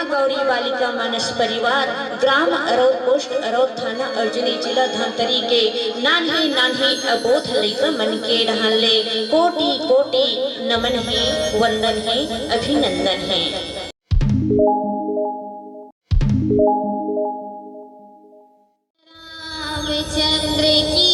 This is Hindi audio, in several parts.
माँ गौरी बालिका मानस परिवार, ग्राम अरौद, पोस्ट अरौद, थाना अर्जुनी, जिला धमतरी के नान्हे नान्हे अबोध लइका मन के रहन ले कोटि कोटि नमन है, वंदन है, अभिनंदन है। रामचंद्र की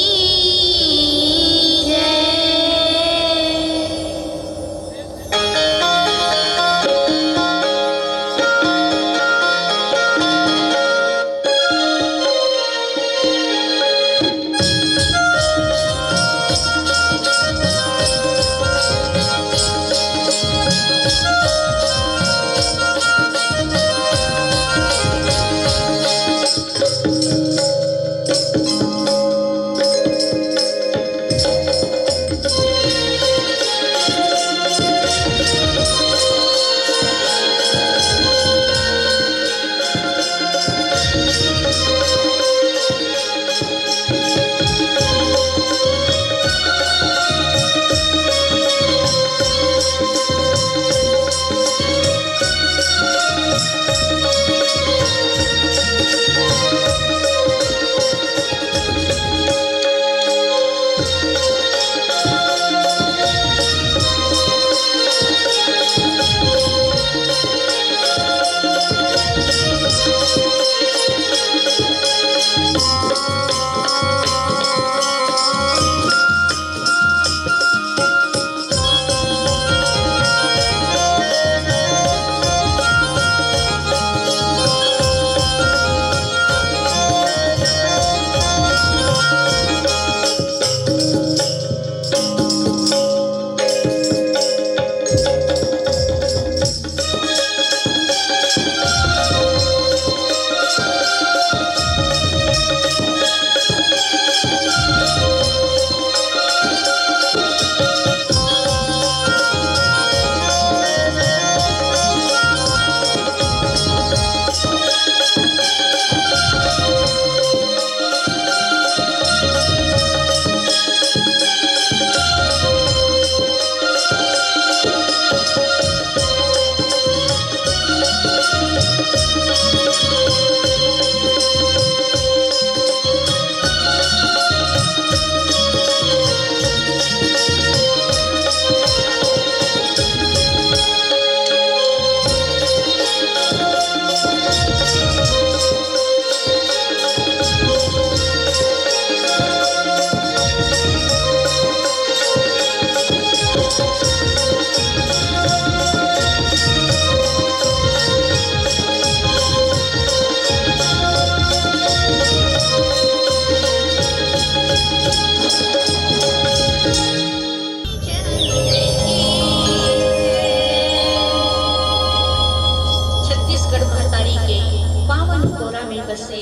बसे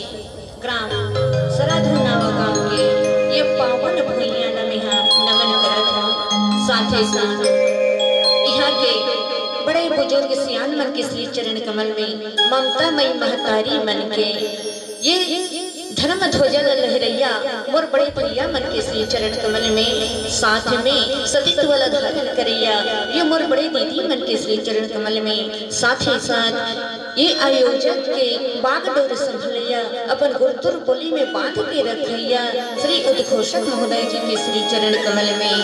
ग्राम सराधुनावा गांव के ये पावन भूइयां नमिहा नमन करत हूं। साथ ही साथ यहाँ के बड़े बुजुर्ग सियान मन के श्री चरण कमल में ममता मई महतारी मन के ये धर्म ध्वजा लहरैया मोर बड़े भैया मन के श्री चरण कमल में साथ में सतीत्व वाला धारण करैया ये मोर बड़े दीदी मन के श्री चरण कमल में साथ ही साथ ये आयोजक के बागडोर संभलैया अपन गुरुतुर बोली में बांध के रखैया श्री उद्घोषक महोदय जी के श्री चरण कमल में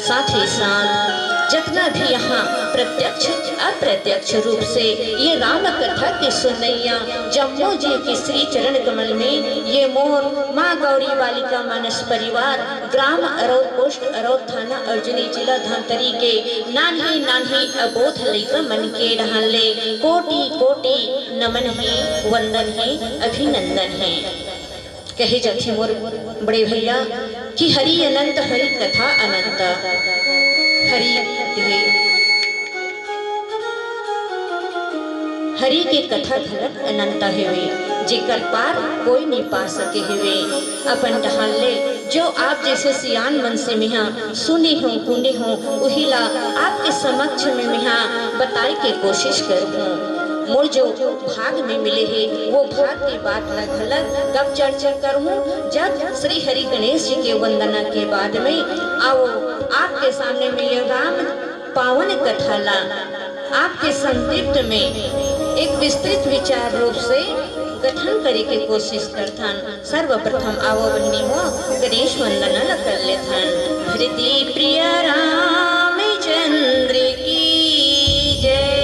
साथ ही साथ जितना भी यहाँ प्रत्यक्ष अप्रत्यक्ष रूप से ये राम कथा की सुनैया जम्मू जी के श्री चरण कमल में ये मोर माँ गौरी बालिका मानस परिवार ग्राम अरौद पोस्ट अरौद थाना अर्जुनी जिला धमतरी के नान्हे नान्हे अबोध लइका मन के रहन ले कोटि कोटि नमन है, वंदन है, अभिनंदन है। कहे जाते मोर बड़े भैया कि हरि अनंत हरि कथा अनंत हरि हरि के कथा घलक अनंत हेवे जेकर पार कोई नहीं पा सके हेवे। अपन टहले जो आप जैसे सियान मन से मिहा सुनी हो गुनी हो उहिला आपके समक्ष में मिहा बताए के कोशिश करूँ। मोर जो भाग में मिले है वो भाग की बात न घलक कब चर्चा करूँ जब श्री हरि गणेश जी के वंदना के बाद में आओ आपके सामने में ये राम पावन कथा ला आपके संतृप्त में एक विस्तृत विचार रूप से गठन करे के कोशिश करथन। सर्वप्रथम आवो बहनी हो गणेश वंदना ल कर लेथन। धरती प्रिय रामचंद्र की जय।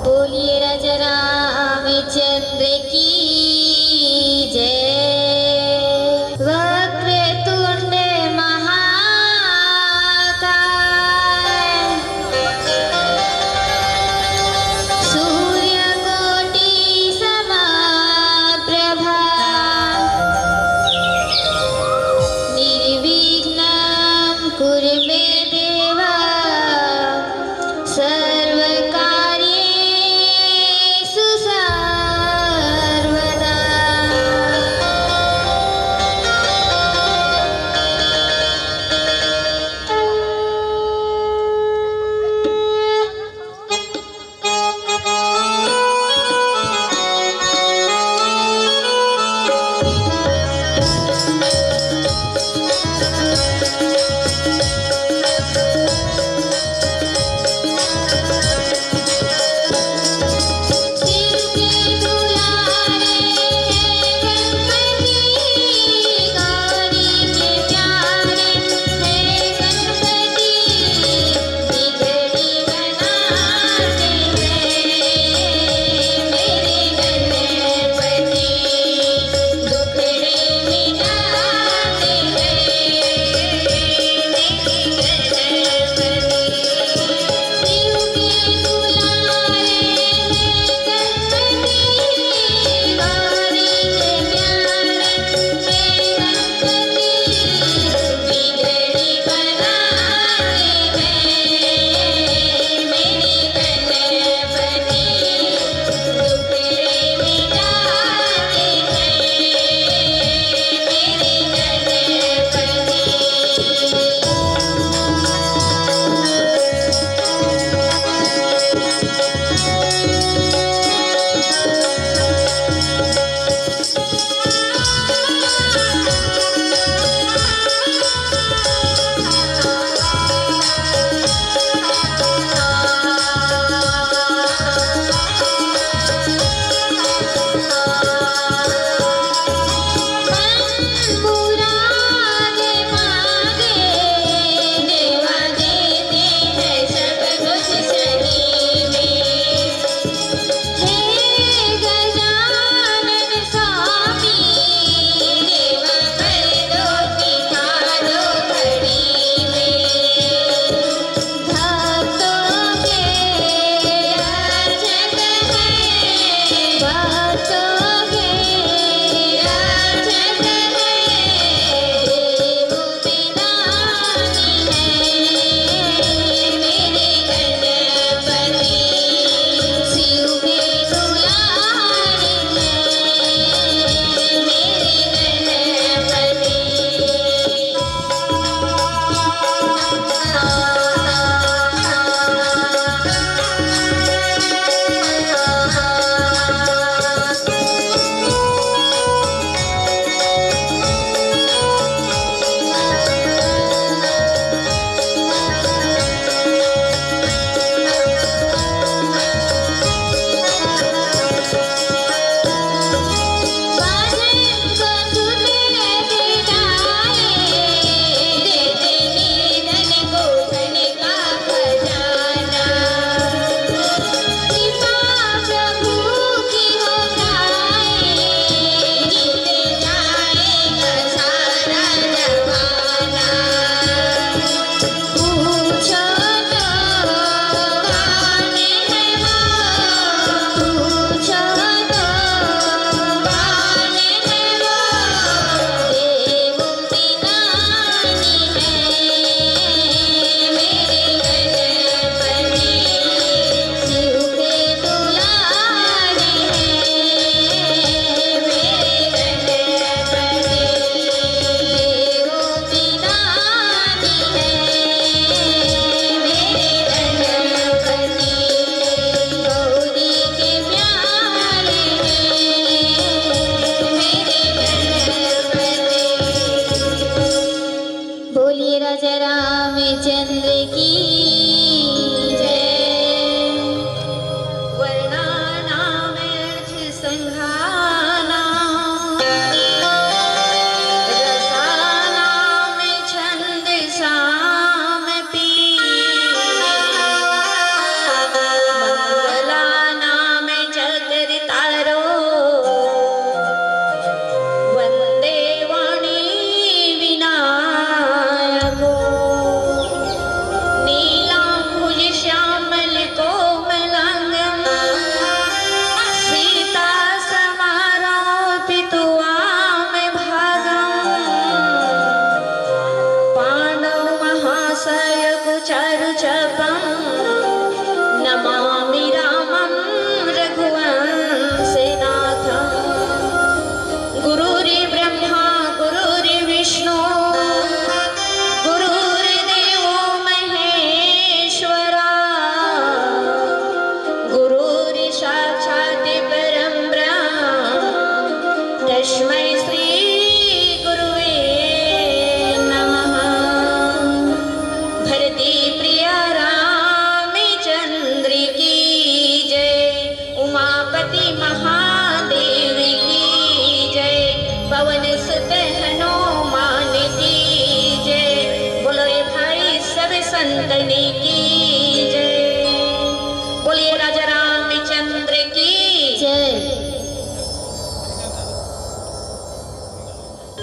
बोलिए राजा रामचंद्र की जय। वक्रतुंड महाकाय सूर्यकोटि समप्रभा निर्विघ्नं कुरु मे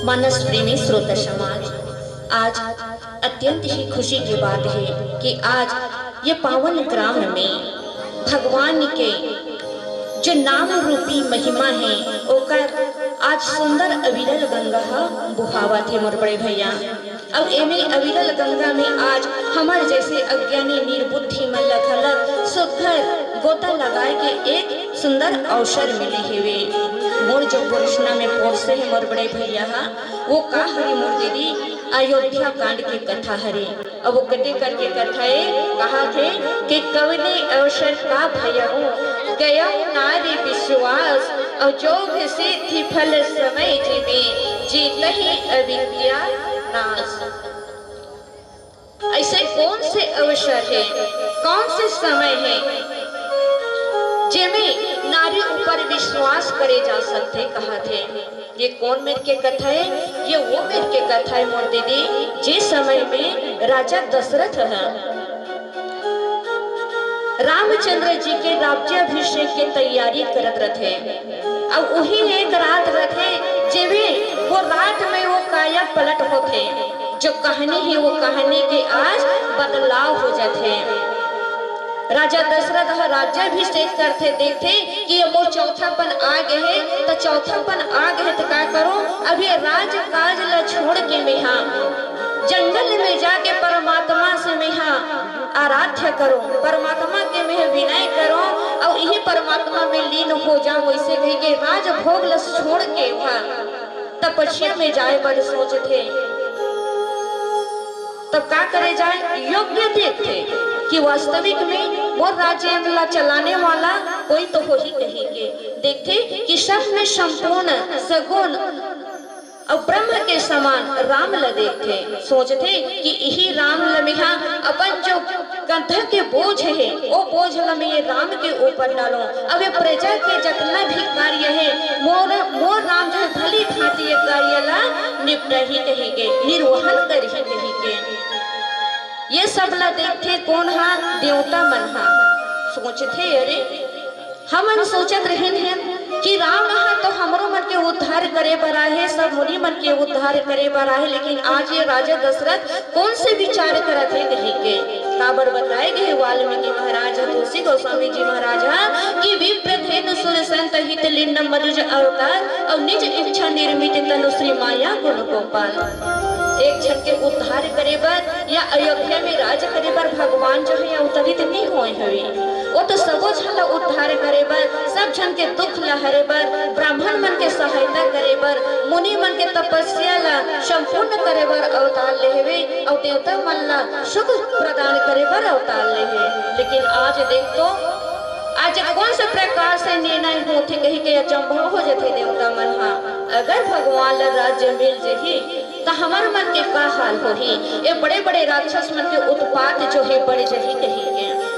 मानस प्रेमी श्रोता समाज, आज अत्यंत ही खुशी की बात है कि आज ये पावन ग्राम में भगवान के जो नाम रूपी महिमा है ओकर आज सुंदर अविरल गंगा बुहावा थे मोर बड़े भैया। अब एमे अविरल गंगा में आज हमार जैसे अज्ञानी निर्बुद्धि मन लखलक सुघर गोता लगाए के एक सुंदर अवसर मिले हुए। मोर जो पुरुषना में पोरसे है मोर बड़े भैया वो का हरे मोर दीदी अयोध्या कांड की कथा हरे। अब वो कटे करके कथाए कहा थे कि कवने अवसर का भैया गया नारी विश्वास और जोग सिद्धि फल समय जीवे जीत ही अविद्या नाश। ऐसे कौन से अवसर है, कौन से समय है जिनमें नारी ऊपर विश्वास करे जा सकते कहा थे। ये कौन मेर के कथा है, ये वो मेर के कथा है मोर दीदी जिस समय में राजा दशरथ है रामचंद्र जी के राज्याभिषेक की तैयारी करत रहे। अब वही एक रात रहे जेवे वो रात में वो काया पलट होते जो कहानी है वो कहानी के आज बदलाव हो जाते। राजा दशरथ राज्याभिषेक करते देखते कि ये मोर चौथापन आ गए है तो चौथापन आ गए तो क्या करो अभी राज काज ला छोड़ के मैं जंगल में जाके परमात्मा से मैं आराध्य करो, परमात्मा के में विनय करो और यही परमात्मा में लीन हो जाओ। वैसे कही के राज भोग ल छोड़ के वहाँ तपस्या में जाए बड़े सोच थे। तब क्या करे जाए योग्य देखते कि वास्तविक में वो राज्य चलाने वाला कोई तो हो ही कहेंगे। देखते कि सब में संपूर्ण सगुण और ब्रह्म के समान राम ल देखते सोचते कि यही राम लमिहा अपन जो कंधा के बोझ है वो बोझ लमे राम के ऊपर डालो। अब ये प्रजा के जितना भी कार्य है मोर राम जो भली भांति कार्य ला निपटा ही कहेंगे, निर्वहन कर ही कहेंगे। ये सब ला देखते कौन हा देवता मन हा सोचते अरे हमन सोचत रहन हैं कि राम हा तो हमरो मन के उद्धार करे बर आए, सब मुनि मन के उद्धार करे बर आए, लेकिन आज ये राजा दशरथ कौन से विचार करत है कहीं के काबर बताए गए वाल्मीकि महाराज तुलसी गोस्वामी जी महाराज कि विप्र धेनु सुर संत हित लिंड मनुज अवतार और निज इच्छा निर्मित तनु श्री माया गुण गोपाल। एक क्षण के उद्धार करे बर या अयोध्या में राज करे बर भगवान जो है अवतरित नहीं हुए हवे, वो तो सबो झन उद्धार करे बर सब झन के दुख लहरे बर ब्राह्मण मन के सहायता करे बर मुनि मन के तपस्या ला संपूर्ण करे बर अवतार लेवे और देवता मन ला सुख प्रदान करे बर अवतार लेवे। लेकिन आज देख तो आज कौन से प्रकार से निर्णय होते कही के अचंभव हो जाते देवता मन हा अगर भगवान ला राज्य मिल जही तो हमार मन के का हाल होही। ये बड़े बड़े राक्षस मन के उत्पात जो है बढ़ जही कहेंगे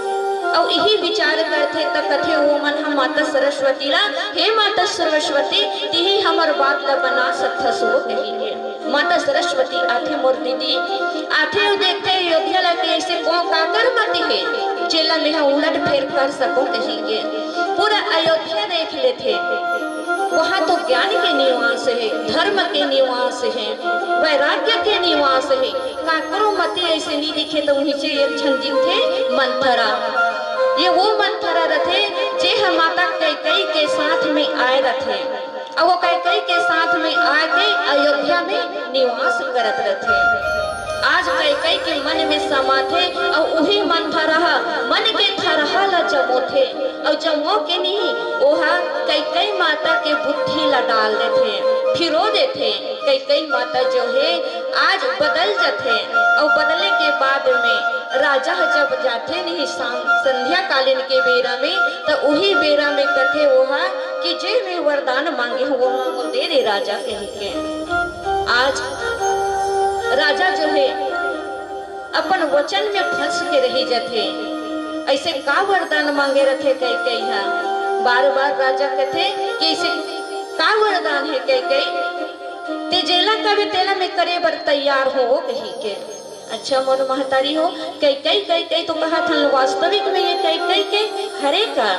और यही विचार करते तो कथे वो मन हम माता सरस्वती ला हे माता सरस्वती तिही हमार बात ला बना सकता सो कहेंगे। माता सरस्वती आथे मोर दीदी आथे देखते अयोध्या ला के ऐसे को काकर मती है चेला में उलट फेर कर सको कहेंगे। पूरा अयोध्या देख लेते वहाँ तो ज्ञान के निवास है, धर्म के निवास है, वैराग्य के निवास है। काकरो मती ऐसे नहीं दिखे तो वहीं से एक क्षण दिखे मंथरा, ये वो मंथरा रथे जे हम माता कैकेयी के साथ में आए रथे और वो कैकेयी के साथ में आके अयोध्या में निवास करत रथे। आज कैकेयी के मन में समाथे और वही मंथरा मन के थरहा ला जमोथे और जमो के नहीं ओहा कैकेयी माता के बुद्धि ला डाल देते फिरो देते। कैकेयी माता जो है आज बदल जाते और बदलने के बाद में राजा जब जाते नहीं संध्या कालीन के बेरा में तो वही बेरा में कथे वहा कि जे में वरदान मांगे वो मांगो दे दे राजा कह के। आज राजा जो है अपन वचन में फंस के रही जाते ऐसे का वरदान मांगे रथे कैकेयी हा बार बार राजा कथे कि ऐसे का वरदान है कैकेयी ते जेला का भी तेला में करे बर तैयार हो कही के। अच्छा मोर महतारी हो कैकेयी तो कहा था वास्तविक में ये कैकेयी के हरे का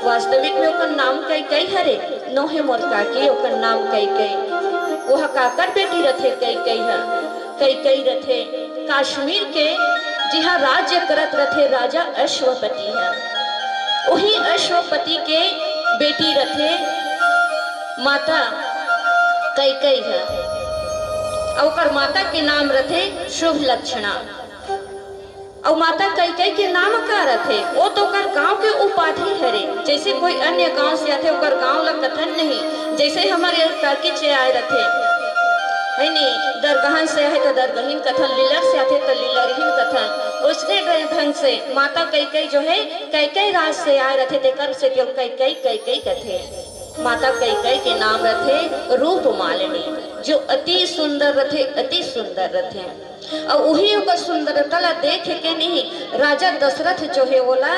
वास्तविक में ओकर नाम कैकेयी हरे नो है मोर काकी ओकर नाम कैकेयी वह काकर बेटी रथे कई कई रथे कश्मीर के जिहा राज्य करत रथे राजा अश्वपति है। वही अश्वपति के बेटी रथे माता कई है और माता के नाम रथे शुभ लक्षणा। और माता कई के नाम का रथे वो तो कर गांव के उपाधि हरे, जैसे कोई अन्य गांव से आते ओकर गांव ला कथन नहीं, जैसे हमारे टाकिज से आए रथे है नहीं, दरगाहन से आए तो दरगहीन कथन, लीलर से आते तो लीलरहीन कथन। उसने ढंग से माता कई जो है कई राज से आए रथे तेकर से केवल कई कथे। माता कई के नाम रथे रूप मालिनी, जो अति सुंदर रथे अति सुंदर रथे। और वही ओकर सुंदरता ला देख के नहीं राजा दशरथ जो है बोला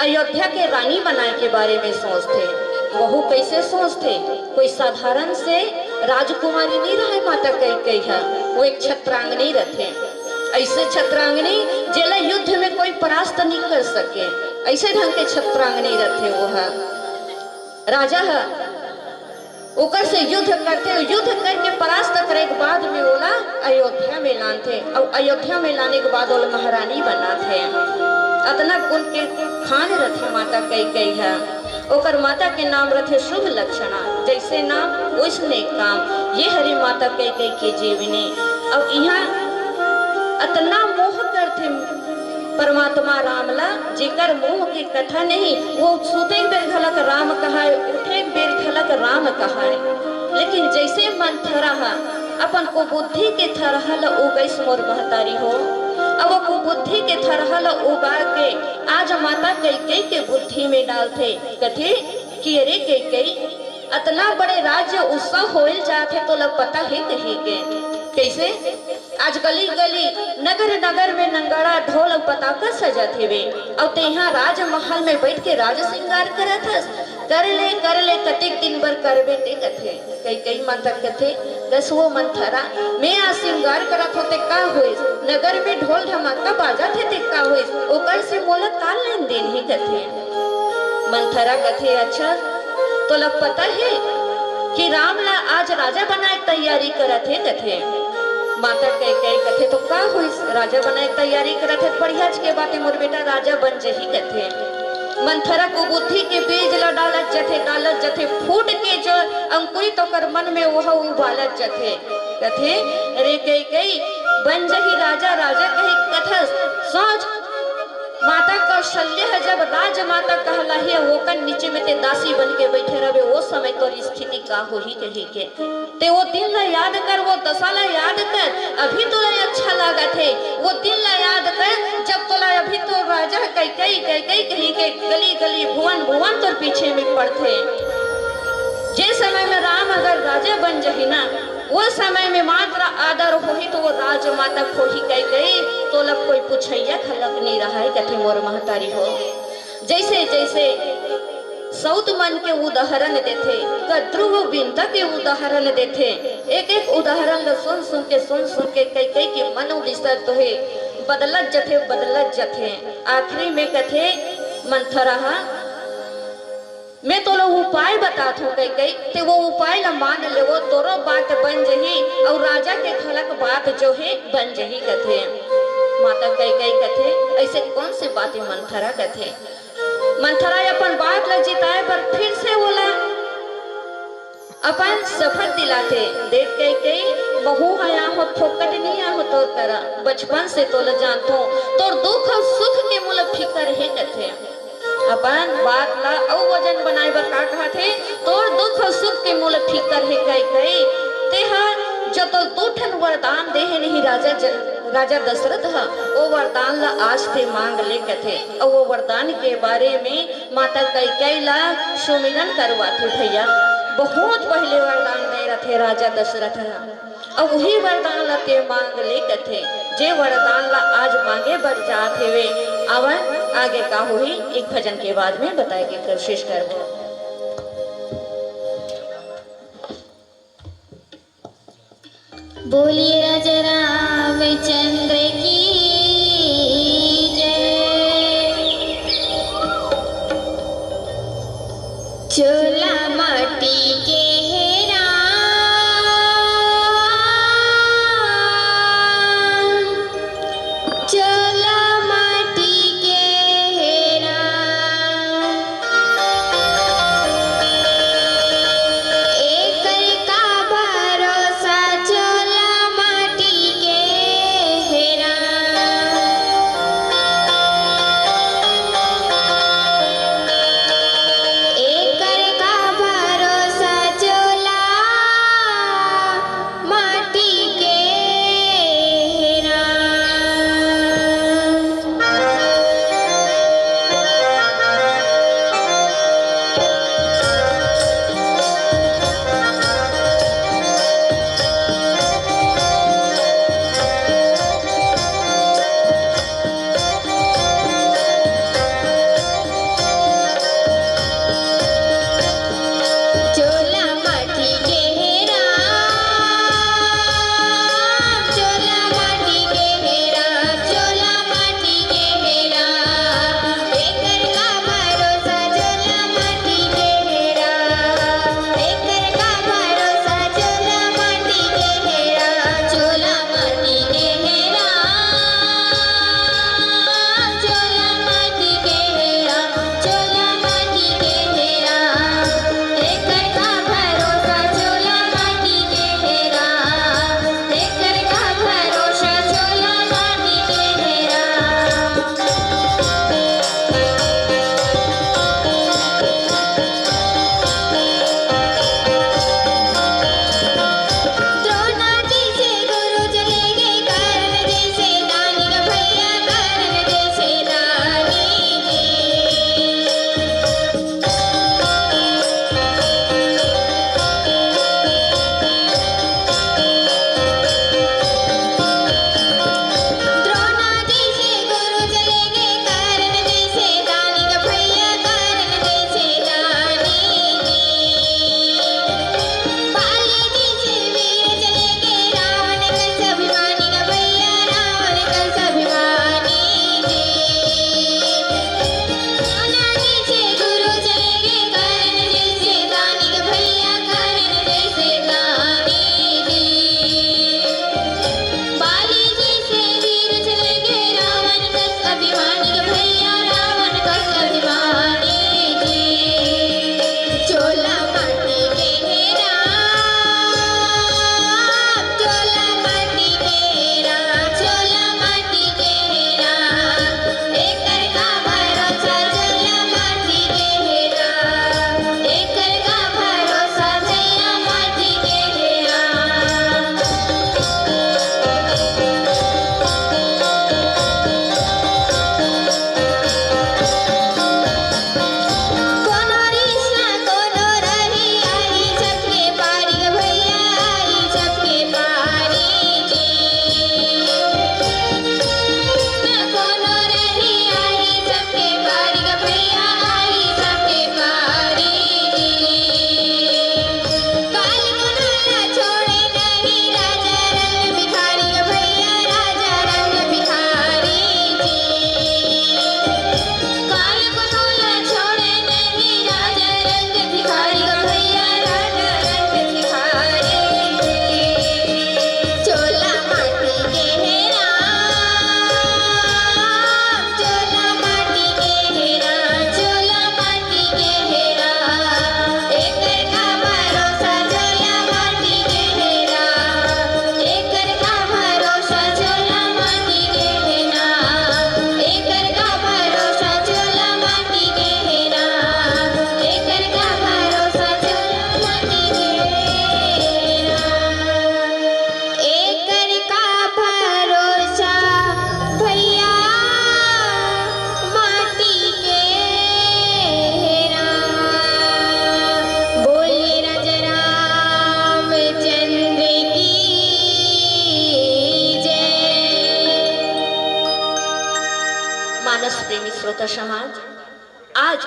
अयोध्या के रानी बनाए के बारे में सोचते। वह कैसे सोचते, कोई साधारण से राजकुमारी नहीं रहे माता कई है, वो एक छत्रांगनी रथे। ऐसे छत्रांगनी जेला युद्ध में कोई परास्त नहीं कर सके, ऐसे ढंग के छत्रांगनी रथे। वो राजा है ओकर से युद्ध करते, युद्ध करके परास्त करे के बाद में बोला अयोध्या में लाते और अयोध्या में लाने के बाद बोला महारानी बना थे। अतना गुण के खान रथे माता कई है। ओकर माता के नाम रथे शुभ लक्षणा, जैसे नाम वैसने काम, ये हरी माता कई के जीवनी। अब यहाँ अतना मोह करते परमात्मा रामला, जेकर मोह की कथा नहीं, वो सुते बेर घलक राम कहा, उठे बेर घलक राम कहा। लेकिन जैसे मन थरहा अपन को बुद्धि के थरहल उगैस मोर महतारी हो, अब को बुद्धि के थरहल उगा के आज माता कई के बुद्धि में डालते कथे कि अरे कई अतना बड़े राज्य उत्सव होल जाते तो लग पता है कहीं के कैसे आज गली गली नगर नगर में नंगाड़ा ढोल पताका सजत हेवे और तेहा राजमहल में बैठ के राज श्रृंगार करत हस। कर ले कतिक दिन भर करबे ते कथे कई मन तक कथे दसवो मन थरा मैं आ श्रृंगार करत होते का होइस, नगर में ढोल धमाका बाजत हे ते का होइस, ओकर से मोला का लेन देन ही कथे। मन थरा कथे अच्छा तो लग पता है कि राम ला आज राजा बनाए तैयारी करत है कथे। माता कई कथे तो का हुई राजा बनाए तैयारी करत है, बढ़िया के बातें मोर बेटा राजा बन जही कथे। मंथरा को बुद्धि के बीज ला डालत जथे फूट के जो अंकुरित तो कर मन में वह उबालत जथे कथे रे कई बन जही राजा कही कथा सोच माता कौशल्य है जब राजमाता कहला है वो कर नीचे में ते दासी बन के बैठे रहे, वो समय तो स्थिति का हो ही कही के ते वो दिन ला याद कर, वो दशा ला याद कर, अभी तो अच्छा लगा थे वो दिन ला याद कर जब तो अभी तो राजा कई कही के गली गली भुवन भुवन तो पीछे में पड़ते। जिस समय में राम अगर राजा बन जही ना वो समय में मात्र आदर होही तो वो राजमाता खोही कई तो लग कोई पूछैया खलक नहीं रहा है कथे मोर महतारी हो। जैसे जैसे सौत मन के उदाहरण देते ध्रुव बिंता के उदाहरण देते, एक एक उदाहरण सुन के कई के मन दिसत तो है बदलत जथे आखिरी में कथे मंथरा मैं तो लो उपाय बतात हूँ कई ते वो उपाय ला मान ले वो तोरो बात बन जही और राजा के खलक बात जो है बन जही कथे। माता कई कथे ऐसे कौन सी बातें मंथरा कथे। मंथरा अपन बात ला जिताए पर फिर से बोला अपन सफर दिलाते देख कई बहु आया हो फोकट नहीं आ हो तो तरह बचपन से तो ल जानतो तोर दुख और सुख के मूल फिकर है कथे। अपन बात ला औ वजन बनाए बर का कहा थे तोर दुख और सुख के मूल फिकर है कई तेहा जो तो दूठन वरदान देहे नहीं राजा दशरथ है वो वरदान ला आज ते मांग ले कथे और वो वरदान के बारे में माता कई ला सुमिरन करवाते भैया। बहुत पहले वरदान दे रहे राजा दशरथ और वही वरदान ला ते मांग ले कथे, जे वरदान ला आज मांगे बर जात हेवे आवन आगे का हुई एक भजन के बाद में बताए के कोशिश करबो। बोलिए राजा रामचंद्र की जय। चोला माटी के राम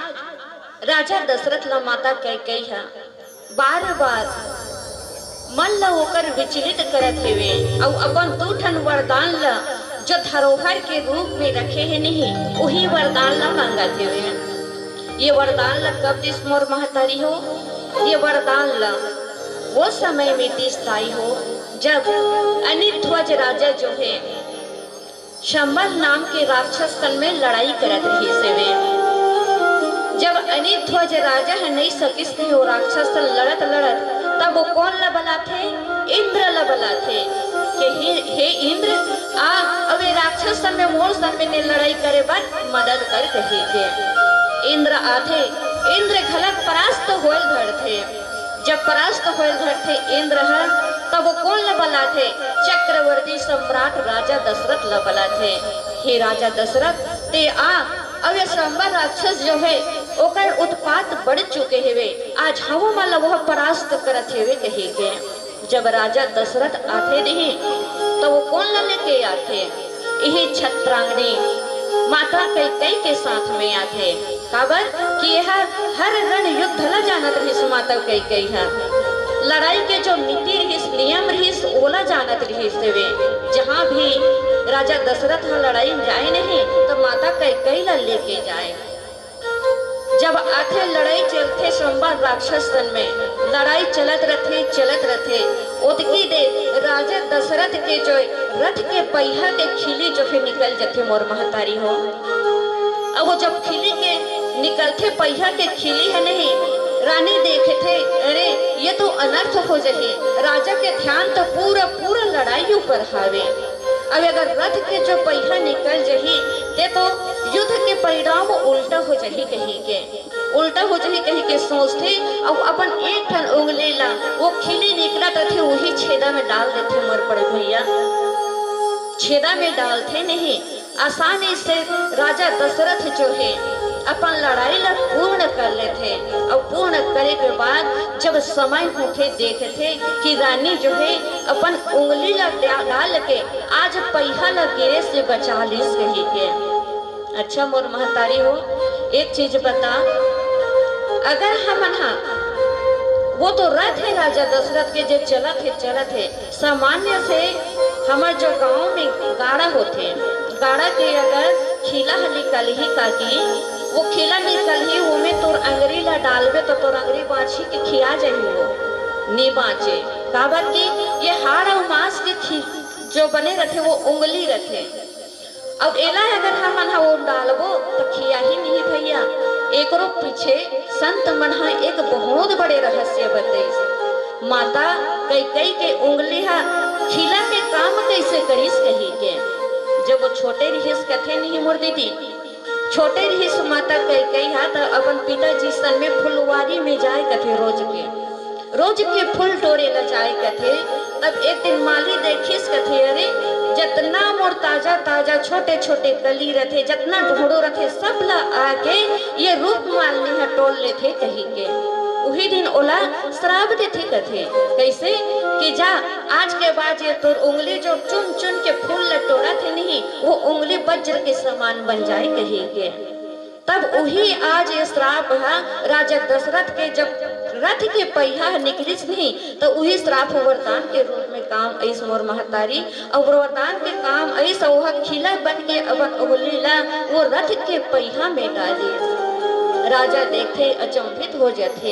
राजा दशरथ ला माता कैकेयी है बार बार मन ला ओकर विचलित करत हेवे और अपन दू ठन वरदान ला जो धरोहर के रूप में रखे हैं नहीं वही वरदान ला मांगत हेवे। ये वरदान ला कब दिस मोर महतारी हो, ये वरदान ला वो समय में दिसताई हो जब अनिध्वज राजा जो है शंबर नाम के राक्षस तन में लड़ाई करत रही सेवे। जब अनिध्वज राजा है नहीं सकिस थे वो राक्षस तन लड़त लड़त तब वो कौन ला बला थे, इंद्र ला बला थे कि हे इंद्र आ अबे राक्षस तन में मोर सन में लड़ाई करे बर मदद कर कही के। इंद्र आथे, इंद्र घलक परास्त होल धर थे। जब परास्त होल धर थे इंद्र है तब वो कौन ला बला थे, चक्रवर्ती सम्राट राजा दशरथ ला बला थे। हे राजा दशरथ ते आ अब ये शंबर राक्षस जो है ओकर उत्पात बढ़ चुके हेवे, आज हवो माला वह परास्त करत हेवे कही के। जब राजा दशरथ आते नहीं तो वो कौन ला लेके आते, यही छत्रांगनी माता कैकेयी के साथ में आते। काबर कि यह हर रण युद्ध ला जानत रही माता कैकेयी है, लड़ाई के जो नीति रही नियम रही ओला जानत रही सेवे। जहाँ भी राजा दशरथ लड़ाई जाए नहीं तो माता कैकेयी ला लेके जाए। जब आथे लड़ाई चलते शंबर राक्षस तन में लड़ाई चलत रथे उतकी दे राजा दशरथ के जो रथ के पहिया के खिली जो है निकल जाते मोर महतारी हो। अब वो जब खिली के निकलते पहिया के खिली है नहीं रानी देखे थे अरे ये तो अनर्थ हो जाए, राजा के ध्यान तो पूरा लड़ाई ऊपर हावे। अब अगर रथ के जो पहिया निकल जही ते तो युद्ध के परिणाम उल्टा हो जाही कही के, उल्टा हो जाही कही के सोचते और अपन एक ठन उंगली ला वो खिली निकला थे वही छेदा में डाल देते मोर बड़े भैया, छेदा में डालते नहीं आसानी से राजा दशरथ जो है अपन लड़ाई ला पूर्ण कर लेते और पूर्ण करे के बाद जब समय होते देखते कि रानी जो है अपन उंगली ला डाल के आज पहिया ला गिरे से बचा लिस कही के। अच्छा मोर महतारी हो एक चीज बता, अगर हम वो तो रथ है राजा दशरथ के जो चलत है सामान्य से हमार जो गांव में गाड़ा होते, गाड़ा के अगर खिला निकल ही काकी वो खिला निकल ही वो में तोर अंगरी ला डालबे तो तोर अंगरी बाछी के खिया जाही वो नी बाँचे। काबर की ये हाड़ और मांस के जो बने रखे वो उंगली रखे और एला अगर हम वो डालबो तो खिया ही नहीं भैया। एकरो पीछे संत मन एक बहुत बड़े रहस्य बताई। माता कैकेयी के उंगली हा खिला के काम कैसे करीस कही के। जब वो छोटे रहीस कथे नहीं मोर दीदी, छोटे रहीस माता कैकेयी हा तो अपन पिताजी सन में फुलवारी में जाए कथे रोज के फूल तोड़े न जाए कथे। तब एक दिन माली देखिस कथे अरे जितना मोर ताजा छोटे छोटे कली रथे जितना ढोड़ो रथे सब ला आके ये रूप मालनी है टोल लेथे कही के। वही दिन ओला श्राप देते कथे कैसे कि जा आज के बाद ये तोर उंगली जो चुन चुन के फूल लटोरा थे नहीं वो उंगली वज्र के समान बन जाए कही के। तब वही आज ये श्राप है राजा दशरथ के जब रथ के पहिया निकलिस नहीं तो वही श्राप वरदान के रूप में काम ऐस मोर महतारी और वरदान के काम ऐस वह खिला बन के अपन उंगली ला वो रथ के पहिया में डाली। राजा देखे अचंभित हो जाते,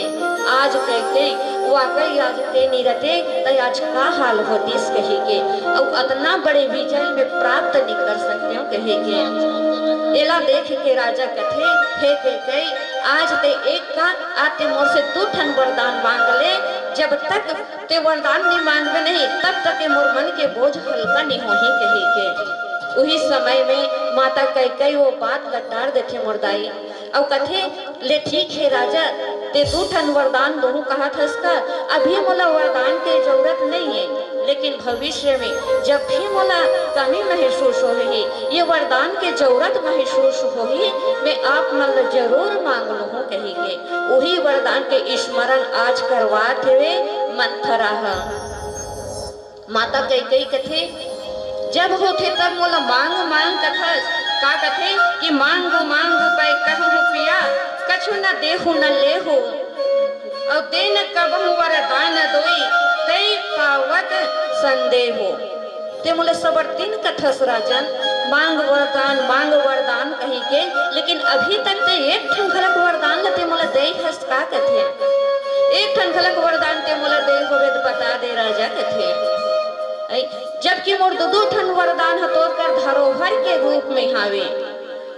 आज कहते वाकई आज ते निरते तो आज का हाल होतीस कही के और इतना बड़े विजय में प्राप्त नहीं कर सकते हो कहे के। एला देख के राजा कथे हे कैकेयी आज ते एक का आते मोर से 2 ठन वरदान मांग ले, जब तक ते वरदान नहीं मांगबे नहीं तब तक मोर मन के बोझ हल्का नहीं होही कही के। उही समय में माता कैकेयी वो बात लटार देखे मोरदाई और कथे ले ठीक है राजा ते 2 ठन वरदान दोनों कहा था इसका अभी मोला वरदान की जरूरत नहीं है, लेकिन भविष्य में जब भी मोला कमी महसूस होगी ये वरदान की जरूरत महसूस होगी मैं आप मन जरूर मांग लूँ कही के। वही वरदान के स्मरण आज करवाते हुए मंथरा माता कैकेयी कथे जब होते तब मोला मांग कथा का कथे कि मांगो पाए कहूँ पिया कछु न देहु न लेहु और देन कबहु वरदान दोई तई पावत संदेहो। ते मोले सबर दिन कथस राजन मांग वरदान कही के, लेकिन अभी तक ते एक ठन खलक वरदान लते मोले दे हस का कथे। एक ठन खलक वरदान ते मोले दे होवे तो बता दे राजा कथे। जबकि मोर दो ठन वरदान हतोर कर धरोहर के रूप में हावे,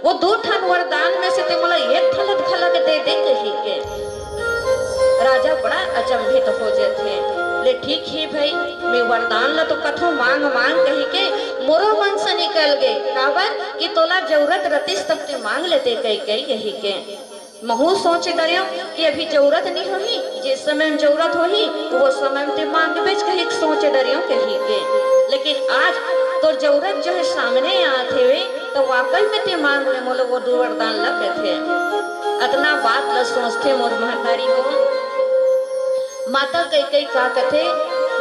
वो दो ठन वरदान में से ते मोला एक ठन खलक दे दे कही के। राजा बड़ा अचंभित हो जाते, ले ठीक ही भाई मैं वरदान ला तो कथो मांग मांग कही के मोरो मन से निकल गए। काबर कि तोला जरूरत रतिस तब ते मांग लेते कही के। महू सोच डरियो कि अभी जरूरत नहीं होही, जिस समय में जरूरत होही वो समय में ते मांग बेच कही सोच डरियो कही के। लेकिन आज तो जरूरत जो है सामने आते हुए तो वाकई में ते मांग ले मोलो वो दो वरदान लगे थे। अतना बात ल सोचते मोर महतारी हो माता कई का कथे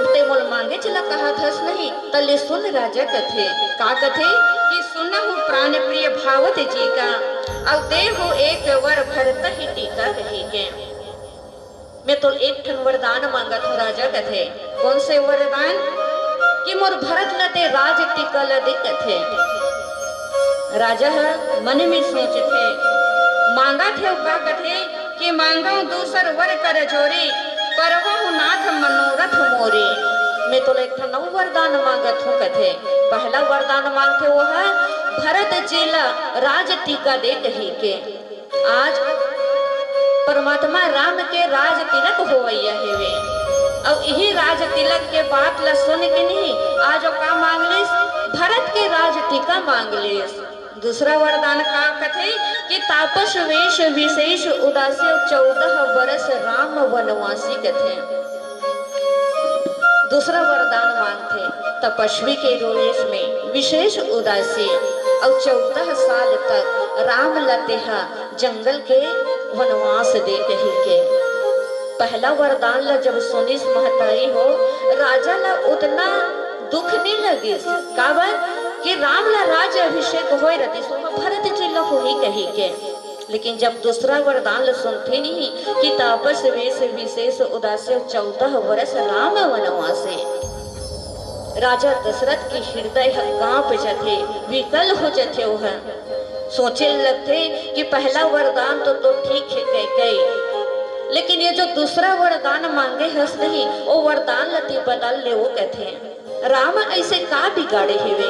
ते मोल मांगे चला कहा थस नहीं तले सुन राजा कथे का कथे कि सुनहु प्राण प्रिय भावत जी का और दे हो एक वर भरत ही टीका कही के। मैं तो एक ठन वरदान मांगा था राजा कथे। कौन से वरदान कि मोर भरत लते राज टीका लदे कथे। राजा मन में सोचते मांगा थे का कथे कि मांगा दूसर वर कर जोरी परवहु नाथ मनोरथ मोरे। मैं तो एक नौ वरदान मांगत हूँ कथे। पहला वरदान मांगते वो है भरत जिला राज टीका दे कही के। आज परमात्मा राम के राज तिलक होवैया हेवे और यही राज तिलक के बात ला सुन के नहीं आज का मांग लिस भरत के राज टीका मांग लिस। दूसरा वरदान का कथे कि तापस वेश विशेष उदासी 14 बरस राम वनवासी कथे। दूसरा वरदान मांगते तपस्वी के वेश में विशेष उदासी और 14 साल तक राम लतेहा जंगल के वनवास दे कही के। पहला वरदान ला जब सुनिस महतारी हो राजा ला उतना दुख नहीं लगिस। काबर कि राम ला राज अभिषेक होए रहती सोमा भरत जिला हो ही कही के। लेकिन जब दूसरा वरदान ला सुनते नहीं कि तापस वेश विशेष उदासी 14 वर्ष राम वनवासे, राजा दशरथ की हृदय कांप जाते विकल हो जाते। वह सोचे लगते कि पहला वरदान तो ठीक है कह, लेकिन ये जो दूसरा वरदान मांगे हस नहीं वो वरदान लती बदल ले। वो कहते राम ऐसे का बिगाड़े हेवे,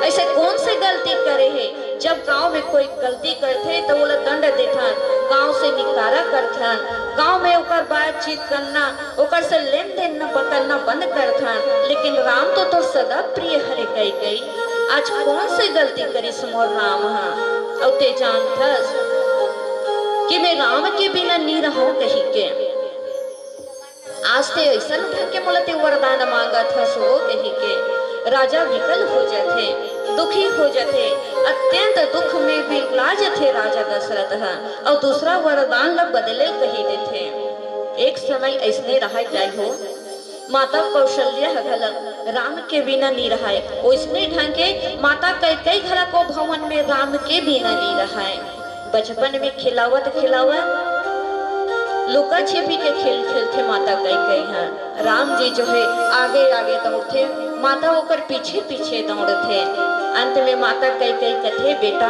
ऐसे कौन से गलती करे है। जब गांव में कोई गलती करते तो वो दंड देता, गांव से निकारा करता, गांव में ओकर बातचीत करना ओकर से लेन देन न करना बंद करता। लेकिन राम तो सदा प्रिय हरे कई आज कौन से गलती करी मोर राम और ते जानथस कि मैं राम के बिना नी रहूं कही के। आज ते ऐसा ढंग के मोला ते वरदान मांगा था सो कही के। राजा विकल हो जाते दुखी हो जाते अत्यंत दुख में भी लाज थे राजा दशरथ और दूसरा वरदान ला बदले कही देते। एक समय ऐसने रहा जाय हो माता कौशल्या घल राम के बिना नहीं रहाए, उसने ढंग के माता कई घला को भवन में राम के बिना नहीं रहाए। बचपन में खिलावत लुका छिपी के खेल खेलते माता कई हैं। राम जी जो है आगे आगे दौड़ते माता होकर पीछे पीछे दौड़ते। अंत में माता कई कथे बेटा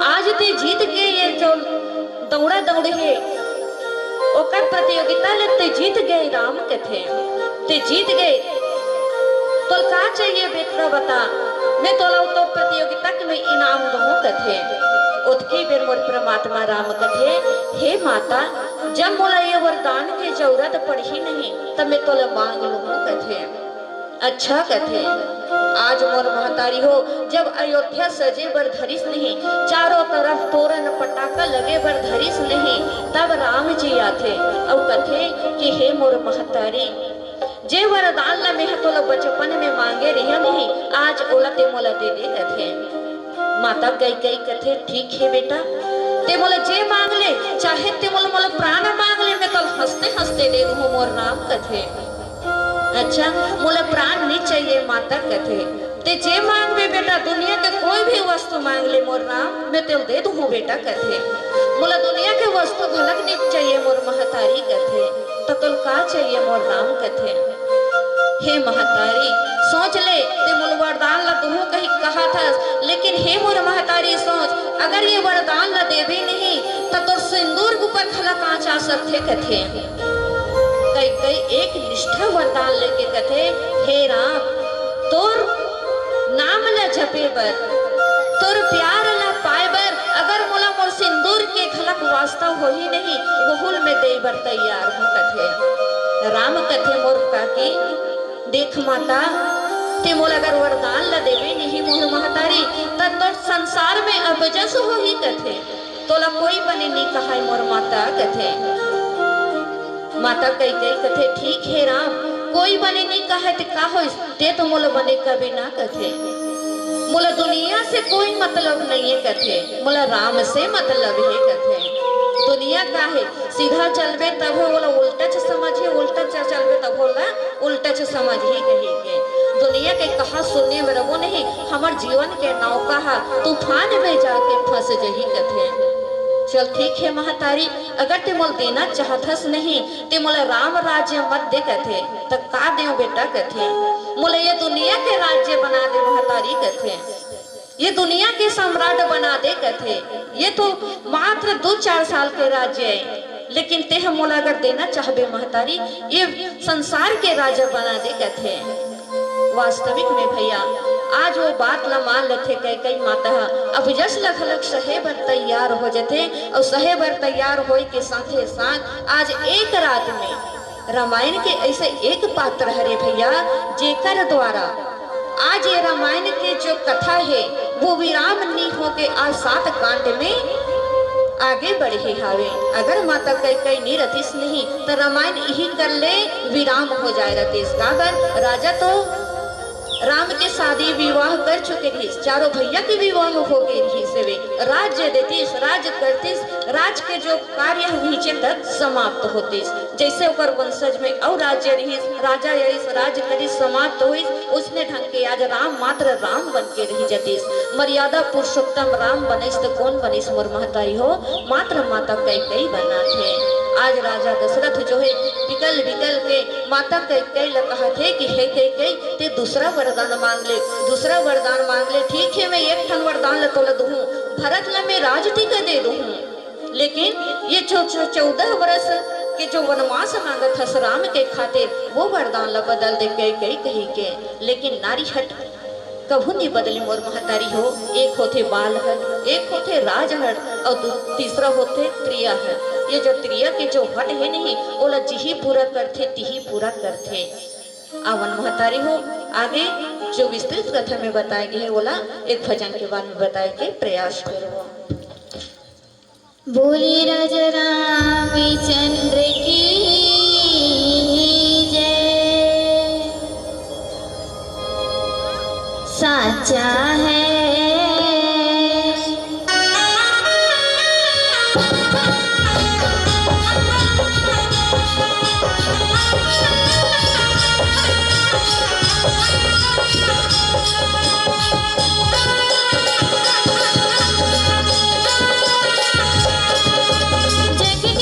आज ते जीत गए, ये जो दौड़ा दौड़ है ओकर प्रतियोगिता ले ते जीत गए। राम कथे ते जीत गए तो का चाहिए बेटा बता, मैं तोला तो प्रतियोगिता के मैं इनाम दूं कथे। उतकी बेर मोर परमात्मा राम कथे हे माता जब मोला ये वरदान की जरूरत पड़ी नहीं तब मैं तोला मांग लूं कथे। अच्छा कथे आज मोर महतारी हो जब अयोध्या सजे बर धरिस नहीं, चारों तरफ तोरण पटाखा लगे बर धरिस नहीं, तब राम जी आथे और कथे कि हे मोर महतारी जे वरदान ला मैं तोला बचपन में मांगे रही नहीं आज ओला ते मोला दे दे कथे। माता कई कथे ठीक है बेटा ते मोला जे मांग ले चाहे ते मोला प्राण मांग ले मैं कल हंसते हंसते दे दूं मोर नाम कथे। अच्छा मोला प्राण नहीं चाहिए माता कथे ते जे मांगबे बेटा दुनिया के कोई भी वस्तु मांग ले मोर राम मैं तेल दे दूँ बेटा कथे। मोला दुनिया के वस्तु घलक नहीं चाहिए मोर महतारी कथे। तो तुल का चाहिए मोर राम कथे। हे महतारी सोच ले ते मोल वरदान ला दूँ कहीं कहा था, लेकिन हे मोर महतारी सोच अगर ये वरदान ला देवे नहीं तो तोर सिंदूर के ऊपर खला कांच आ सकते कथे। कई कई एक निष्ठा वरदान लेके कथे हे राम तोर नाम ला जपे बर तोर प्यार ला पाए बर अगर मोला मोर सिंदूर के खलक वास्ता हो ही नहीं बहुल में दे बर तैयार हूँ कथे। राम कथे मोर काकी देख माता ते मोला अगर वरदान ला देवे नहीं मोर महतारी तब तो संसार में अबजस हो ही कथे। तोला कोई बने नहीं कहा मोर माता कथे। माता कई कई कथे ठीक है राम कोई बने नहीं कहा ते का हो ते तो मोला बने कभी ना कथे। मोला दुनिया से कोई मतलब नहीं है कथे, मोला राम से मतलब है कथे। दुनिया का है सीधा चलबे तब हो बोला उल्टा च समझे उल्टा च चलबे तब होला उल्टा च समझ ही कही के। दुनिया के कहा सुनने में रहो नहीं हमार जीवन के नौका है तूफान में जाके फंस जही कथे। चल ठीक है महतारी अगर ते मोल देना चाहतस नहीं ते मोला राम राज्य मत दे कथे तो का दे बेटा कथे। मोला ये दुनिया के राज्य बना दे महतारी कथे, ये दुनिया के सम्राट बना दे कथे। ये तो मात्र 2-4 साल के राज्य है, लेकिन ते मोला अगर देना चाहबे महतारी ये संसार के राजा बना दे कथे। वास्तविक में भैया आज वो बात ला मान लेते कई कई माता अब जस लखलक सहे बर तैयार हो जाते और सहे बर तैयार होए के साथे साथ आज एक रात में रामायण के ऐसे एक पात्र हरे भैया जेकर द्वारा आज ये रामायण के जो कथा है वो विराम नहीं होके आज 7 कांड में आगे बढ़े हावे। अगर माता कई कई नहीं रतीस नहीं तो रामायण यही कर ले विराम हो जाए रतीस कागर राजा तो राम के शादी विवाह कर चुके थे, चारों भैया के विवाह हो गए रही से वे राज्य देतीस राज करतीस राज के जो कार्य नीचे तक समाप्त होतीस। जैसे ओकर वंशज में और राज्य रही राजा यही राज करी समाप्त हुई उसने ढंग के आज राम मात्र राम बन के रही जतीस। मर्यादा पुरुषोत्तम राम बनिस तो कौन बनिस मोर महतारी हो मात्र माता कई कई बना थे। आज राजा दशरथ जो है विकल विकल के माता कई कई कहा थे कि हे कई कई ते दूसरा वरदान मांग ले दूसरा वरदान मांग ले। ठीक है मैं एक ठन वरदान ला तोला दूँ भरत ला मैं राज टीका दे दूँ, लेकिन ये 14 वर्ष के जो वनवास मांगत हस राम के खातिर वो वरदान ला बदल दे कई कई कही के। लेकिन नारी हट कभू नहीं बदली मोर महतारी हो। एक होते बाल हट एक होते राज हट और तीसरा होते त्रिया हट। ये जो त्रिया के जो हट है नहीं ओला जिही पूरा करथे तिही पूरा करथे। आवन महतारी हो आगे जो विस्तृत कथा में बताए गए ओला एक भजन के बारे में बताए के प्रयास करो। बोली राजा रामचंद्र की जय। साचा है जग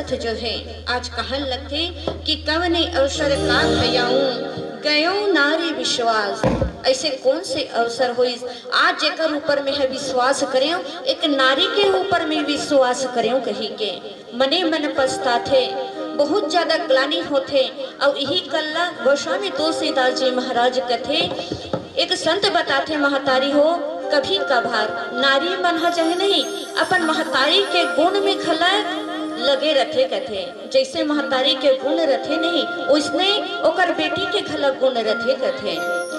दशरथ जो है आज कहन लगते कि कवने अवसर का भयाऊं गयो नारी विश्वास। ऐसे कौन से अवसर हुई आज जेकर ऊपर में है विश्वास करें, एक नारी के ऊपर में विश्वास करें कही के मने मन पछताथे, बहुत ज्यादा ग्लानि होते। और यही कल्ला गोस्वामी तुलसीदास जी महाराज कथे एक संत बताते महतारी हो कभी कभार नारी मन चाहे नहीं अपन महतारी के गुण में खला लगे रथे कथे, जैसे महतारी के गुण रथे नहीं उसने ओकर बेटी के खला गुण रथे कथे।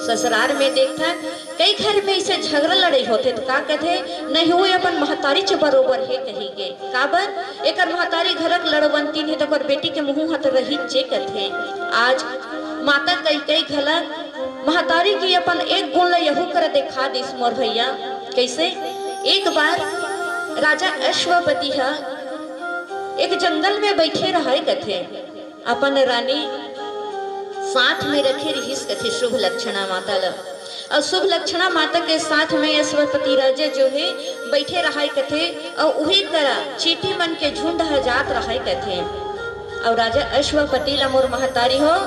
ससुराल में देखता कई घर में इसे झगड़ा लड़ाई होते तो का कथे नहीं हुए अपन महतारी च बरोबर है कही के काबर एक महतारी घरक लड़वंती है तो ओकर बेटी के मुंह हाथ रही चे कथे। आज माता कई कई घलक महतारी की अपन एक गुण यहू कर दिखा दिस मोर भैया। कैसे एक बार राजा अश्वपति है एक जंगल में बैठे रहे कथे, अपन रानी साथ में रखे रहीस कथे शुभ लक्षणा माता ला। और शुभ लक्षणा माता के साथ में अश्वपति राजा जो है बैठे रहे कथे और वही करा चीटी मन के झुंड जात रहे कथे। और राजा अश्वपति ला मोर महतारी हो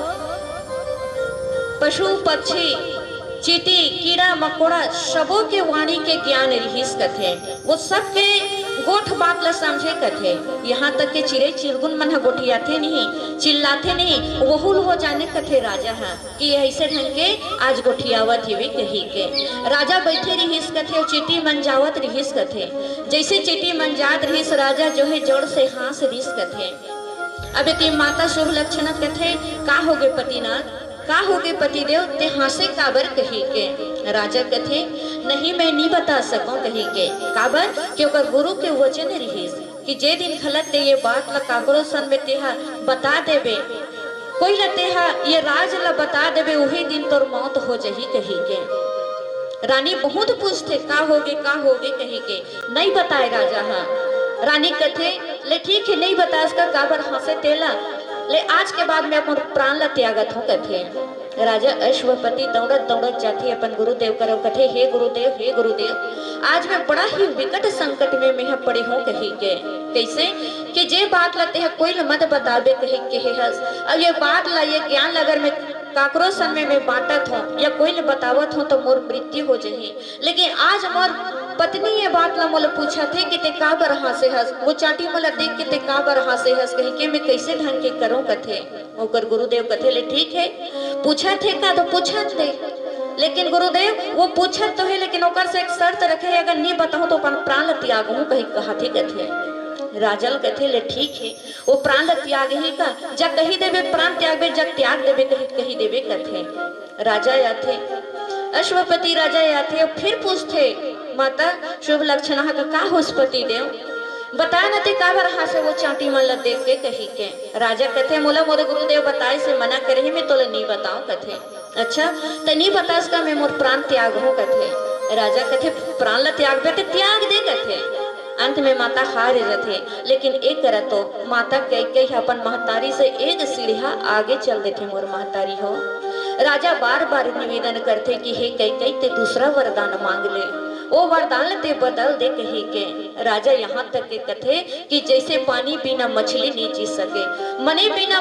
पशु पक्षी चीटी कीड़ा मकोड़ा सबों के वाणी के ज्ञान रहीस कथे, वो सबके गोठ बात ला समझे कथे। यहाँ तक के चिड़ै चिरगुन मन गोठियाथे नहीं चिल्लाते नहीं वहुल हो जाने कथे राजा है कि ऐसे ढंग के आज गोठियावत हिवी कही के राजा बैठे रहीस कथे और चीटी मन जावत रहीस कथे। जैसे चीटी मन जात रहीस राजा जो है जोर से हंस रहीस कथे। अब ते माता शुभ लक्षण कथे का हो गए पतिनाथ का हो गए पतिदेव ते हासे काबर कही के राजा कथे नहीं मैं नहीं बता सकूं कही के काबर क्योंकि गुरु के वचन रहीस कि जे दिन खलत ते ये बात ला काकरो सन में तेहा बता देबे कोई ला तेहा ये राज ला बता देबे वही दिन तोर मौत हो जही कही के। रानी बहुत पूछते का होगे कही के नहीं बताए राजा। हाँ रानी कथे ले ठीक है नहीं बता इसका काबर हंसे तेला ले आज के बाद मैं अपन प्राण ला त्यागत हूँ कथे। राजा अश्वपति दौड़त दौड़त जाते अपन गुरुदेव करो कथे हे गुरुदेव आज मैं बड़ा ही विकट संकट में मैं पड़ी हूँ कही के। कैसे कि जे बात लाते हैं कोई मत बताबे कही के हस अब ये बात ला ये ज्ञान अगर मैं काकरो समय में बांटत हूँ या कोई ने बतावत हूँ तो मोर मृत्यु हो जाही। लेकिन आज मोर पत्नी ये बात ला मोला पूछा थे कि ते का बर हंसे हस वो चाटी मोला देख के ते का बर हंसे हस कही के मैं कैसे ढंग के करूं कथे। ओकर गुरुदेव कथे ले ठीक है पूछा थे का तो पूछा थे लेकिन गुरुदेव वो पूछत तो है लेकिन ओकर से एक शर्त रखे अगर नहीं बताऊं तो अपन प्राण त्यागूं कही कहा थे कथे। राजल कथे ले ठीक है वो प्राण त्याग ही का जब कही देवे प्राण त्याग जब त्याग देवे कही देवे कथे। राजा आथे अश्वपति राजा आथे फिर पूछते माता शुभ लक्षण का होस्पति देव बता न ते का रहा से वो चाटी मन ला देख के कही के। राजा कथे मोला मोरे गुरुदेव बताए से मना करे ही मैं तोले नहीं बताऊं कथे। अच्छा ते नहीं बतास का मैं मोर प्राण त्याग हो कथे। राजा कथे प्राण ला त्याग बेटे त्याग दे कथे। अंत में माता हार जाते लेकिन एक करा तो माता कई अपन महतारी से एक सीढ़िया आगे चल देते मोर महतारी हो। राजा बार बार निवेदन करते कि हे कई ते दूसरा वरदान मांग ले वो वरदान ते बदल दे कही के। राजा यहाँ तक के कथे कि जैसे पानी बिना मछली नहीं जी सके मने बिना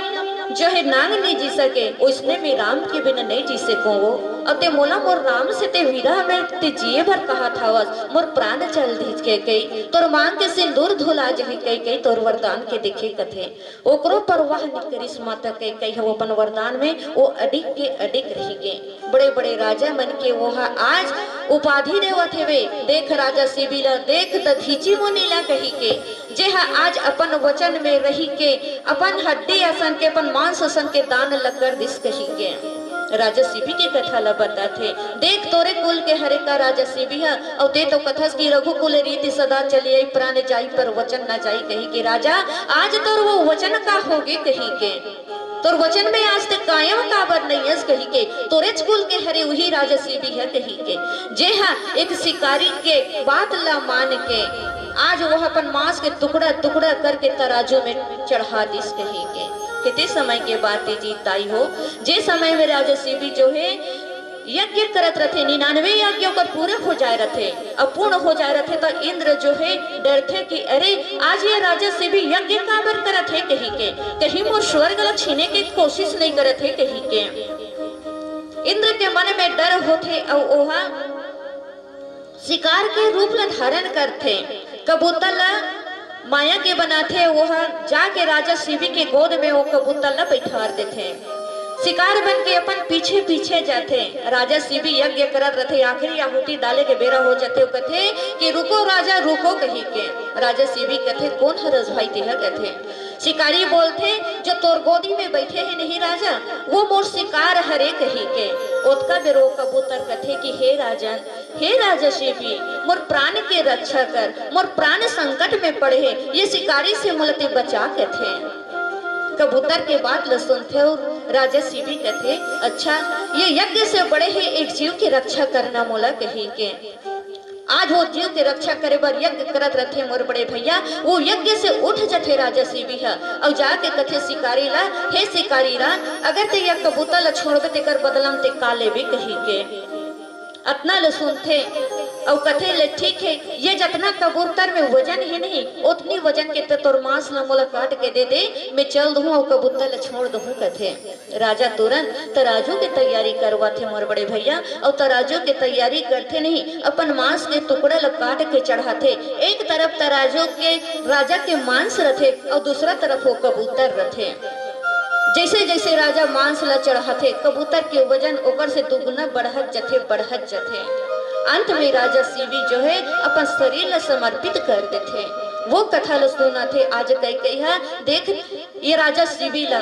जो है नांग नहीं जी सके उसने में राम के बिना नहीं जी सको वो अब ते मोला मोर राम से ते विरह में ते जिए भर कहा था मोर प्राण चल धीज के कई तोर मांग के सिंदूर धुला जही कई तोर वरदान के देखे कथे। ओकरो परवाह नहीं करिस माता कई हो अपन वरदान में वो अडिग के अडिग रही के। बड़े बड़े राजा मन के वो आज उपाधि देवत हेवे देख राजा सिबिला देख दधीची मुनीला कही के जे हा आज अपन वचन में रही के अपन हड्डी असन के अपन मांस असन के दान लकर दिस कही के। राजा सिबी के कथा ला बताथे देख तोरे कुल के हरे का राजा सिबी है और ते तो कथस की रघुकुल रीति सदा चली आई प्राण जाई पर वचन न जाई कही के। राजा आज तोर वो वचन का होगे कही के तोर वचन में आज तक कायम काबर नहीं है कही के तोरे कुल के हरे वही राजा सिबी है कही के जे हा एक शिकारी के बात ला मान के आज वह अपन मांस के टुकड़ा टुकड़ा करके तराजू में चढ़ा दिस कही के। कितने समय के बाद जीत आई हो जे समय में राजा सिबी जो है यज्ञ करत रथे, 99 यज्ञ ओकर पूरे हो जाए रथे, अब पूर्ण हो जाए रथे तो इंद्र जो है डरथे कि अरे आज ये राजा से भी यज्ञ काबर करत है कहीं मोर स्वर्ग ला छीने के कोशिश नहीं करत है कहीं के। इंद्र के मन में डर होथे और ओहा शिकार के रूप ला धारण करथे, कबूतर ला माया के बनाथे, वह जाके राजा शिवी के गोद में वो कबूतर ला बैठार देथे, शिकार बन के अपन पीछे पीछे जाते। राजा शिवी यज्ञ करत रथे, आखिरी आहुति डाले के बेरा हो जाते, कथे कि रुको राजा रुको कहीं के। राजा शिवी कथे कौन हरस भाई तेहा कथे, शिकारी बोलते जो तोर गोदी में बैठे हैं नहीं राजा वो मोर शिकार हरे कहीं के। ओतका बेरो कबूतर कथे कि हे राजन, हे राजा शिवी मोर प्राण के रक्षा कर, मोर प्राण संकट में पड़े है, ये शिकारी से मुलते बचा कथे। कबूतर के बात ल सुनते और राजा शिवी कथे अच्छा ये यज्ञ से बड़े ही एक जीव की रक्षा करना मोला कही के। आज वो जीव की रक्षा करे बर यज्ञ करत रथे मोर बड़े भैया, वो यज्ञ से उठ जथे राजा शिवी है और जाके कथे शिकारी ला, हे शिकारी ला अगर ते यह कबूतर ला छोड़बे तेकर बदलम ते का लेबे कही के। अतना ल सुनथे और कथे ले ठीक है ये जितना कबूतर में वजन है नहीं उतनी वजन के तोर मांस ला मोला काट के दे दे, मैं चल दूं और कबूतर ला छोड़ दूं कथे। राजा तुरंत तराजू की तैयारी करवाथे मोर बड़े भैया, और तराजू की तैयारी करते नहीं अपन मांस के टुकड़े ला काट के चढ़ाते। एक तरफ तराजू के राजा के मांस रथे और दूसरा तरफ वो कबूतर रथे। जैसे जैसे राजा मांस ला चढ़ाते कबूतर के वजन ओकर से दुगुना बढ़त जथे। अंत में राजा शिवी जो है अपन शरीर ला समर्पित कर देते। वो कथा ला सुना थे आज कई देख ये राजा शिवी ला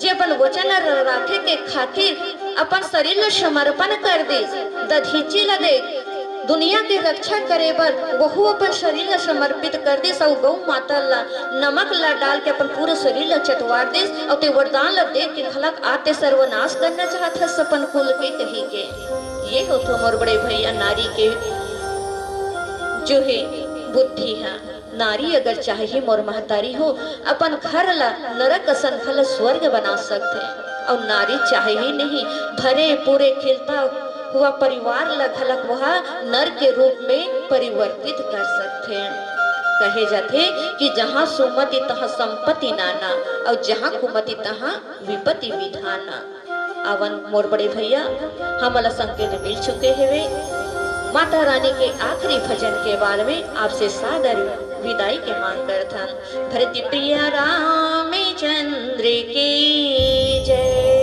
जे अपन वचन राखे के खातिर अपन शरीर ला समर्पण कर दे, दधीची ला दे दुनिया की रक्षा करे बर वहु अपन शरीर ला समर्पित कर दे। और गौ माता ला नमक ला डाल के अपन पूरे शरीर ला चटवार दे और ते वरदान ला दे के खलक आते सर्वनाश करना चाहत है सपन कुल के कही के। ये हो तो मोर बड़े भैया नारी के जो है बुद्धि है। नारी अगर चाहे मोर महतारी हो अपन घर ला नरक संखल स्वर्ग बना सकते, और नारी चाहे ही नहीं भरे पूरे खिलता हुआ परिवार ला खलक वहा नर के रूप में परिवर्तित कर सकते हैं। कहे जाते कि जहाँ सुमति तहाँ संपत्ति नाना और जहाँ कुमति तहाँ विपत्ति विधाना। अवन मोर बड़े भैया हमला संकेत मिल चुके हैं। माता रानी के आखिरी भजन के बारे में आपसे सादर विदाई के मांग करता। भरती प्रिया रामचंद्र की जय।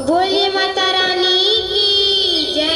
बोलिए माता रानी की जय।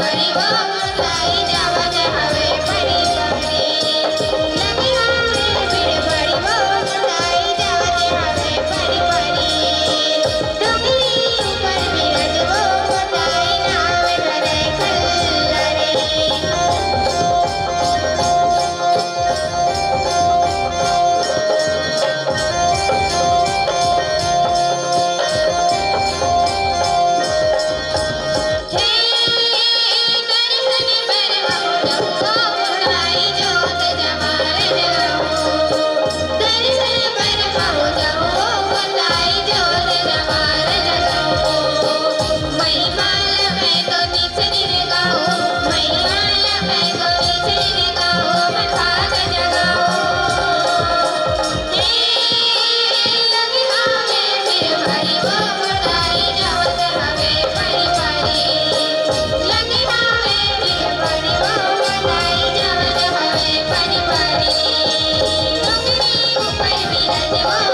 परी वो बताई जावत हवे परी परी लगी हवे फिर परी वो बताई जावत हवे परी परी डोंगरी ऊपर बिरज वो बताई नावे धरे खल्लरे Bye.